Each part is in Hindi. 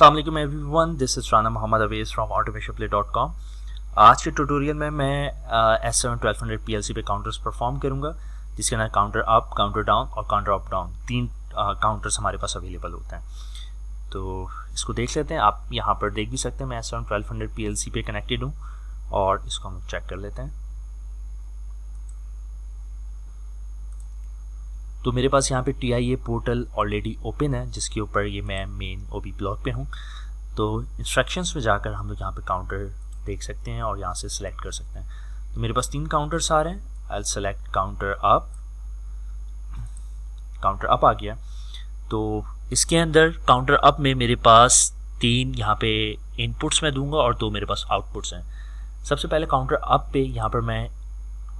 अस्सलाम वालेकुम everyone, this is Rana Mohammad Awez from automationplay.com। आज के ट्यूटोरियल में मैं S7-1200 PLC पे काउंटर्स परफॉर्म करूंगा, जिसके अंदर काउंटर अप, काउंटर डाउन और काउंटर अप डाउन तीन काउंटर्स हमारे पास अवेलेबल होते हैं। तो इसको देख लेते हैं। आप यहाँ पर देख भी सकते हैं मैं S7-1200 PLC पे कनेक्टेड हूँ और इसको हम चेक कर लेते हैं। तो मेरे पास यहाँ पे TIA पोर्टल ऑलरेडी ओपन है, जिसके ऊपर ये मैं मेन OB ब्लॉक पे हूँ। तो इंस्ट्रक्शंस में जाकर हम लोग यहाँ पे काउंटर देख सकते हैं और यहाँ से सिलेक्ट कर सकते हैं। तो मेरे पास तीन काउंटर्स आ रहे हैं। आई सेलेक्ट काउंटर अप आ गया। तो इसके अंदर काउंटर अप में मेरे पास तीन यहाँ पे इनपुट्स मैं दूंगा और दो मेरे पास आउटपुट्स हैं। सबसे पहले काउंटर अप पे यहाँ पर मैं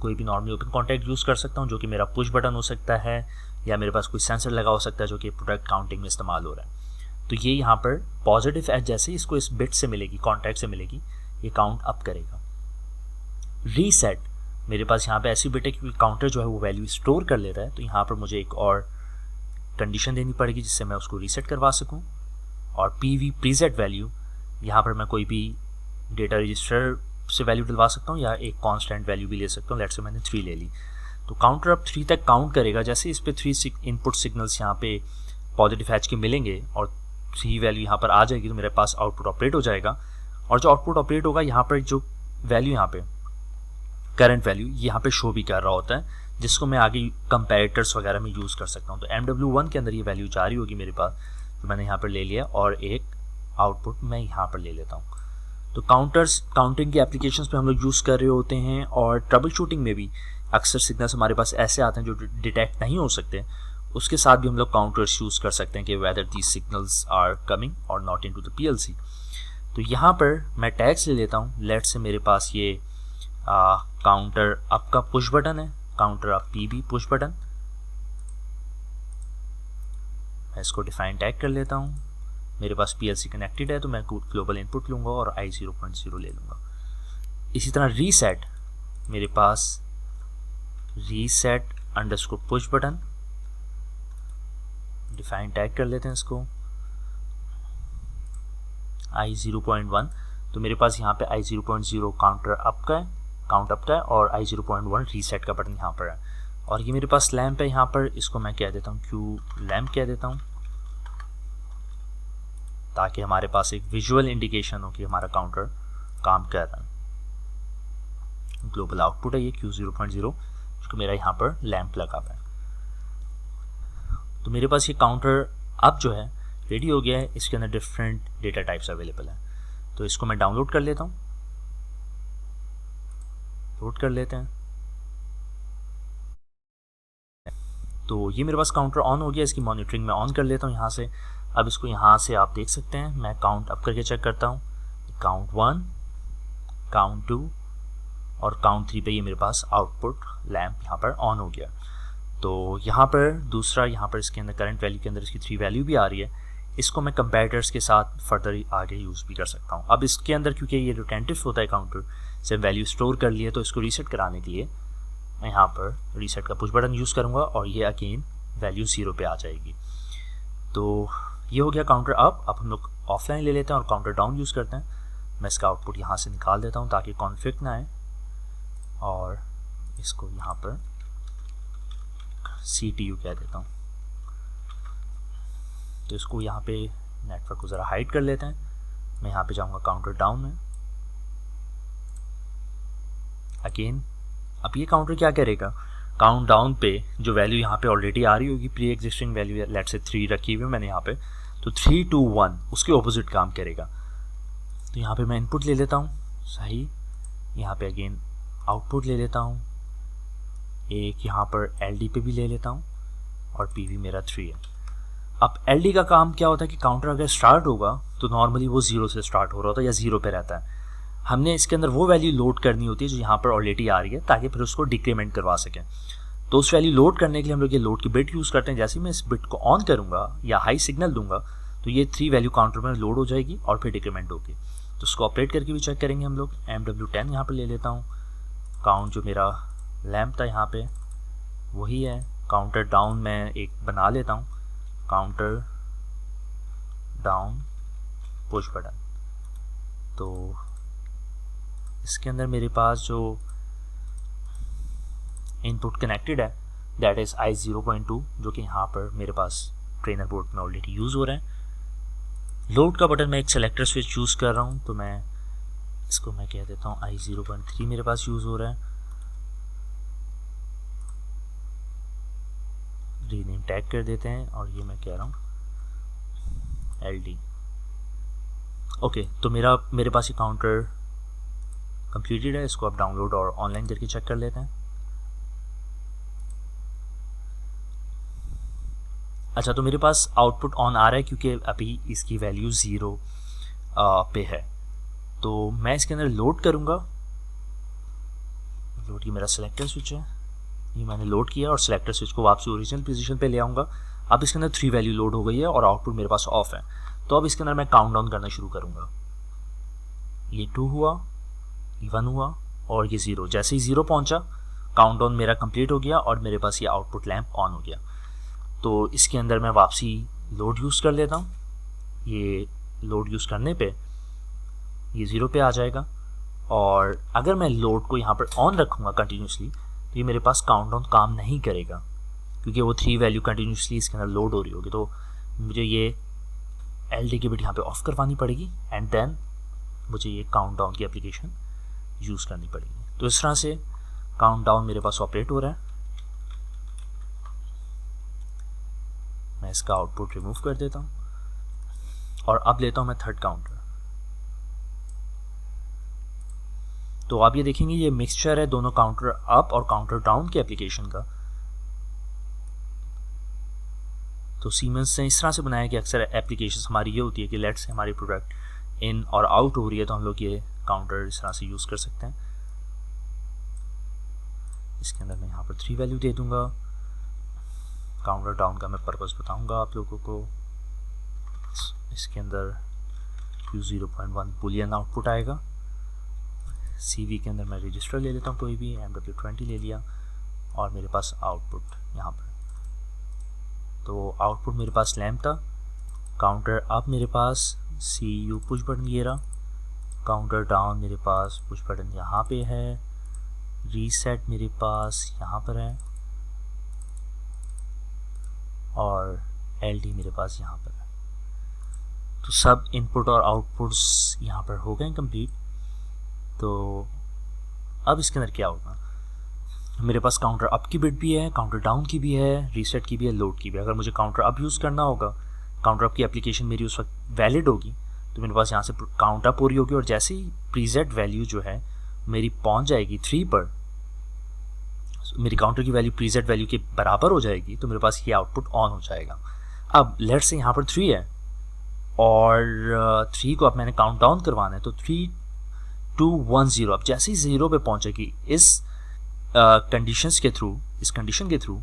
कोई भी नॉर्मली ओपन कॉन्टैक्ट यूज़ कर सकता हूँ, जो कि मेरा पुश बटन हो सकता है, या मेरे पास कोई सेंसर लगा हो सकता है जो कि प्रोडक्ट काउंटिंग में इस्तेमाल हो रहा है। तो ये यहाँ पर पॉजिटिव एज जैसे इसको इस बिट से मिलेगी, कॉन्टैक्ट से मिलेगी, ये काउंट अप करेगा। रीसेट मेरे पास यहाँ पे ऐसी बिट है क्योंकि काउंटर जो है वो वैल्यू स्टोर कर ले रहा है, तो यहाँ पर मुझे एक और कंडीशन देनी पड़ेगी जिससे मैं उसको रीसेट करवा सकूँ। और PV प्रीसेट वैल्यू, यहाँ पर मैं कोई भी डेटा रजिस्टर से वैल्यू डलवा सकता हूँ या एक कांस्टेंट वैल्यू भी ले सकता हूँ। लेट्स से मैंने 3 ले ली, तो काउंटर अब 3 तक काउंट करेगा। जैसे इस पे 3 इनपुट सिग्नल्स यहाँ पे पॉजिटिव एज के मिलेंगे और 3 वैल्यू यहाँ पर आ जाएगी, तो मेरे पास आउटपुट ऑपरेट हो जाएगा। और जो आउटपुट ऑपरेट होगा, यहाँ पर जो वैल्यू यहाँ पे करंट वैल्यू यहाँ पे शो भी कर रहा होता है, जिसको मैं आगे कंपैरेटर्स वगैरह में यूज़ कर सकता हूँ। तो MW1 के अंदर ये वैल्यू जा रही होगी मेरे पास, तो मैंने यहाँ पर ले लिया और एक आउटपुट मैं यहाँ पर ले लेता हूँ। तो काउंटर्स काउंटिंग के एप्लीकेशंस पे हम लोग यूज़ कर रहे होते हैं, और ट्रबल शूटिंग में भी अक्सर सिग्नल्स हमारे पास ऐसे आते हैं जो डिटेक्ट नहीं हो सकते। उसके साथ भी हम लोग काउंटर्स यूज़ कर सकते हैं कि whether these signals are coming or not into the PLC। तो यहाँ पर मैं टैग्स ले लेता हूँ। लेट से मेरे पास ये काउंटर अप का पुश बटन है, counter up PB push button. मैं इसको डिफाइन टैग कर लेता हूँ। मेरे पास PLC कनेक्टेड है, तो मैं ग्लोबल इनपुट लूँगा और I0.0 ले लूँगा। इसी तरह रीसेट, मेरे पास reset underscore push button, define tag कर लेते हैं इसको I0.1। तो मेरे पास यहाँ पे I0.0 काउंटर अप का है, काउंट अप का है, और I0.1 रीसेट का बटन यहाँ पर है। और ये मेरे पास लैम्प है यहाँ पर, इसको मैं कह देता हूँ Q लैम्प कह देता हूँ, ताकि हमारे पास एक विजुअल इंडिकेशन हो कि हमारा काउंटर काम कर रहा है। ग्लोबल आउटपुट है ये Q0.0, जो मेरा यहाँ पर लैंप लगा हुआ है। तो मेरे पास ये काउंटर अब जो है रेडी हो गया है। इसके अंदर डिफरेंट डेटा टाइप्स अवेलेबल हैं, तो इसको मैं डाउनलोड कर लेता हूँ, लोड कर लेते हैं। तो ये मेरे पास काउंटर ऑन हो गया, इसकी मॉनिटरिंग मैं ऑन कर लेता हूँ यहाँ से। अब इसको यहाँ से आप देख सकते हैं, मैं काउंट अप करके चेक करता हूँ। काउंट 1, काउंट 2 और काउंट 3 पे ये मेरे पास आउटपुट लैम्प यहाँ पर ऑन हो गया। तो यहाँ पर दूसरा, यहाँ पर इसके अंदर करंट वैल्यू के अंदर इसकी 3 वैल्यू भी आ रही है। इसको मैं कंपैरेटर्स के साथ फर्दर आगे यूज़ भी कर सकता हूँ। अब इसके अंदर क्योंकि ये रिटेंटिव होता है काउंटर से, वैल्यू स्टोर कर लिए, तो इसको रीसेट कराने के लिए मैं यहाँ पर रीसेट का पुश बटन यूज़ करूँगा और ये अगेन वैल्यू 0 पे आ जाएगी। तो ये हो गया काउंटर अप। अब हम लोग ऑफलाइन ले लेते हैं और काउंटर डाउन यूज़ करते हैं। मैं इसका आउटपुट यहाँ से निकाल देता हूँ ताकि कॉन्फ्लिक्ट ना आए, और इसको यहाँ पर CPU कह देता हूँ। तो इसको यहाँ पे नेटवर्क को ज़रा हाइड कर लेते हैं। मैं यहाँ पे जाऊँगा काउंटर डाउन में। अगेन अब ये काउंटर क्या करेगा, काउंट डाउन पे जो वैल्यू यहाँ पे ऑलरेडी आ रही होगी, प्री एग्जिस्टिंग वैल्यू लेट से 3 रखी हुई है मैंने यहाँ पे, तो 3, 2, 1 उसके ऑपोजिट काम करेगा। तो यहाँ पे मैं इनपुट ले लेता हूँ, सही। यहाँ पे अगेन आउटपुट ले लेता हूँ, एक यहाँ पर LD पे भी ले लेता हूँ, और PV मेरा 3 है। अब LD का काम क्या होता है कि काउंटर अगर स्टार्ट होगा तो नॉर्मली वो 0 से स्टार्ट हो रहा होता है या 0 पे रहता है। हमने इसके अंदर वो वैल्यू लोड करनी होती है जो यहाँ पर ऑलरेडी आ रही है, ताकि फिर उसको डिक्रीमेंट करवा सकें। तो उस वैल्यू लोड करने के लिए हम लोग ये लोड की बिट यूज़ करते हैं। जैसे ही मैं इस बिट को ऑन करूँगा या हाई सिग्नल दूंगा, तो ये 3 वैल्यू काउंटर में लोड हो जाएगी और फिर डिक्रीमेंट होगी। तो उसको ऑपरेट करके भी चेक करेंगे हम लोग। MW10 यहाँ पर ले लेता हूँ। काउंट जो मेरा लैम्प था यहाँ पे वही है। काउंटर डाउन मैं एक बना लेता हूँ, काउंटर डाउन पुश बटन। तो इसके अंदर मेरे पास जो इनपुट कनेक्टेड है दैट इज़ I0.2, जो कि यहाँ पर मेरे पास ट्रेनर बोर्ड में ऑलरेडी यूज़ हो रहा है। लोड का बटन मैं एक सेलेक्टर स्विच चूज़ कर रहा हूँ, तो मैं इसको मैं कह देता हूँ I0.3 मेरे पास यूज़ हो रहा है। रीनेम टैग कर देते हैं और ये मैं कह रहा हूँ LD। ओके, तो मेरे पास ये काउंटर कंप्लीटेड है। इसको आप डाउनलोड और ऑनलाइन करके चेक कर लेते हैं। अच्छा, तो मेरे पास आउटपुट ऑन आ रहा है क्योंकि अभी इसकी वैल्यू 0 पे है। तो मैं इसके अंदर लोड करूँगा। लोड की मेरा सेलेक्टर स्विच है, ये मैंने लोड किया और सेलेक्टर स्विच को वापस ओरिजिनल पोजीशन पे ले आऊँगा। अब इसके अंदर 3 वैल्यू लोड हो गई है और आउटपुट मेरे पास ऑफ है। तो अब इसके अंदर मैं काउंट डाउन करना शुरू करूँगा। ये 2 हुआ, ये 1 हुआ और ये 0। जैसे ही 0 पहुँचा काउंट डाउन मेरा कंप्लीट हो गया और मेरे पास ये आउटपुट लैम्प ऑन हो गया। तो इसके अंदर मैं वापसी लोड यूज़ कर लेता हूँ। ये लोड यूज़ करने पे ये 0 पे आ जाएगा और अगर मैं लोड को यहाँ पर ऑन रखूँगा कंटिन्यूसली तो ये मेरे पास काउंटडाउन काम नहीं करेगा क्योंकि वो 3 वैल्यू कंटिन्यूसली इसके अंदर लोड हो रही होगी। तो मुझे ये LD की बिट यहाँ पे ऑफ करवानी पड़ेगी एंड देन मुझे ये काउंटडाउन की एप्लीकेशन यूज़ करनी पड़ेगी। तो इस तरह से काउंटडाउन मेरे पास ऑपरेट हो रहा है। मैं इसका आउटपुट रिमूव कर देता हूँ और अब लेता हूँ मैं थर्ड काउंटर। तो आप ये देखेंगे ये मिक्सचर है दोनों काउंटर अप और काउंटर डाउन के एप्लीकेशन का। तो सीमेंस ने इस तरह से बनाया कि अक्सर एप्लीकेशंस हमारी ये होती है कि लेट्स से हमारी प्रोडक्ट इन और आउट हो रही है तो हम लोग ये काउंटर इस तरह से यूज़ कर सकते हैं। इसके अंदर मैं यहाँ पर 3 वैल्यू दे दूँगा। काउंटर डाउन का मैं पर्पस बताऊंगा आप लोगों को। इसके अंदर Q0.1 बुलियन आउटपुट आएगा। CV के अंदर मैं रजिस्टर ले लेता हूँ, कोई भी MW20 ले लिया और मेरे पास आउटपुट यहाँ पर। तो आउटपुट मेरे पास लैम्प था। काउंटर अप मेरे पास CU पुश बटन ये रहा। काउंटर डाउन मेरे पास पुश बटन यहाँ पे है। रीसेट मेरे पास यहाँ पर है और LD मेरे पास यहाँ पर है। तो सब इनपुट और आउटपुट्स यहाँ पर हो गए कंप्लीट। तो अब इसके अंदर क्या होगा, मेरे पास काउंटर अप की बिट भी है, काउंटर डाउन की भी है, रीसेट की भी है, लोड की भी है। अगर मुझे काउंटर अप यूज़ करना होगा, काउंटर अप की एप्लीकेशन मेरी उस वक्त वैलिड होगी तो मेरे पास यहाँ से काउंट अप हो रही होगी और जैसे ही प्रीसेट वैल्यू जो है मेरी पहुँच जाएगी 3 पर, मेरी काउंटर की वैल्यू प्रीसेट वैल्यू के बराबर हो जाएगी तो मेरे पास ये आउटपुट ऑन हो जाएगा। अब लेट्स से यहाँ पर 3 है और 3 को अब मैंने काउंट डाउन करवाना है तो 3, 2, 1, 0। अब जैसे ही 0 पे पहुँचेगी इस कंडीशंस के थ्रू, इस कंडीशन के थ्रू,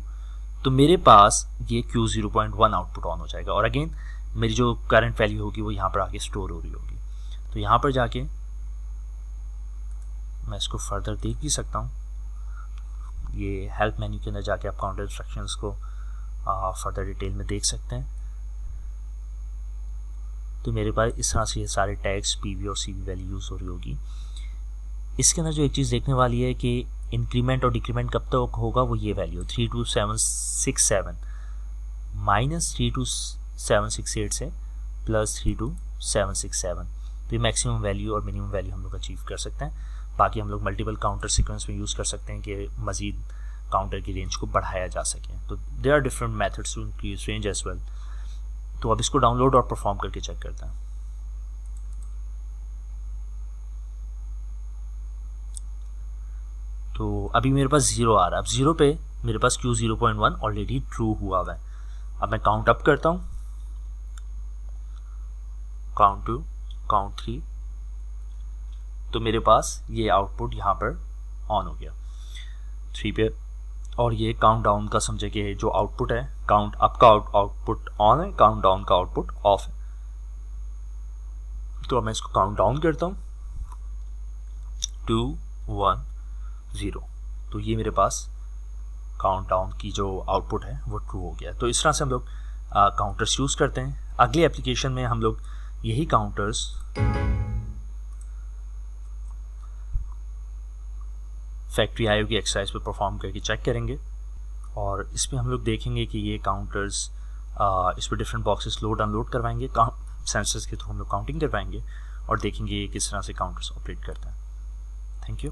तो मेरे पास ये Q0.1 आउटपुट ऑन हो जाएगा और अगेन मेरी जो करंट वैल्यू होगी वो यहाँ पर आगे स्टोर हो रही होगी। तो यहाँ पर जाके मैं इसको फर्दर देख भी सकता हूँ। ये हेल्प मेन्यू के अंदर जाके आप काउंटर इंस्ट्रक्शंस को फर्दर डिटेल में देख सकते हैं। तो मेरे पास इस तरह से ये सारे टैग्स PV और CV वैल्यू यूज़ हो रही होगी। इसके अंदर जो एक चीज़ देखने वाली है कि इंक्रीमेंट और डिक्रीमेंट कब तक होगा, वो ये वैल्यू 32767 माइनस 32768 से प्लस 32767। तो ये मैक्सिमम वैल्यू और मिनिमम वैल्यू हम लोग अचीव कर सकते हैं। बाकी हम लोग मल्टीपल काउंटर सीक्वेंस में यूज़ कर सकते हैं कि मज़ीद काउंटर की रेंज को बढ़ाया जा सके। तो there are different methods to increase range as well. तो अब इसको डाउनलोड और परफॉर्म करके चेक करते हैं। तो अभी मेरे पास 0 आ रहा है। अब 0 पे मेरे पास Q0.1 ऑलरेडी ट्रू हुआ है। अब मैं काउंट अप करता हूँ, काउंट 2, काउंट 3, तो मेरे पास ये आउटपुट यहाँ पर ऑन हो गया 3 पे। और ये काउंट डाउन का समझे कि जो आउटपुट है, काउंट अप का आउटपुट ऑन है, काउंट डाउन का आउटपुट ऑफ है। तो अब मैं इसको काउंट डाउन करता हूँ 2, 1, 0। तो ये मेरे पास काउंट डाउन की जो आउटपुट है वो ट्रू हो गया। तो इस तरह से हम लोग काउंटर्स यूज़ करते हैं। अगली एप्लीकेशन में हम लोग यही काउंटर्स फैक्ट्री आईओ की एक्सरसाइज पे परफॉर्म करके चेक करेंगे, और इसमें हम लोग देखेंगे कि ये काउंटर्स इस पर डिफरेंट बॉक्सेस लोड अनलोड करवाएंगे, सेंसर्स के थ्रू हम लोग काउंटिंग करवाएंगे और देखेंगे ये किस तरह से काउंटर्स ऑपरेट करते हैं। Thank you.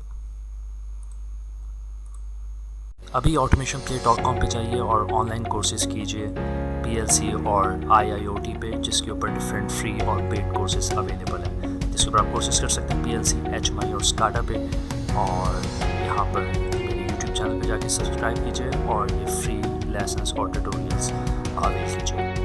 अभी automationplay.com पे जाइए और ऑनलाइन कोर्सेज कीजिए PLC और IIoT पे, जिसके ऊपर डिफरेंट फ्री और पेड कोर्सेज अवेलेबल हैं, जिसके ऊपर आप कोर्सेज कर सकते हैं PLC, HMI और SCADA पे। और यहाँ पर मेरे YouTube चैनल पे जाके सब्सक्राइब कीजिए और ये फ्री लेसन्स और ट्यूटोरियल्स अवेल कीजिए।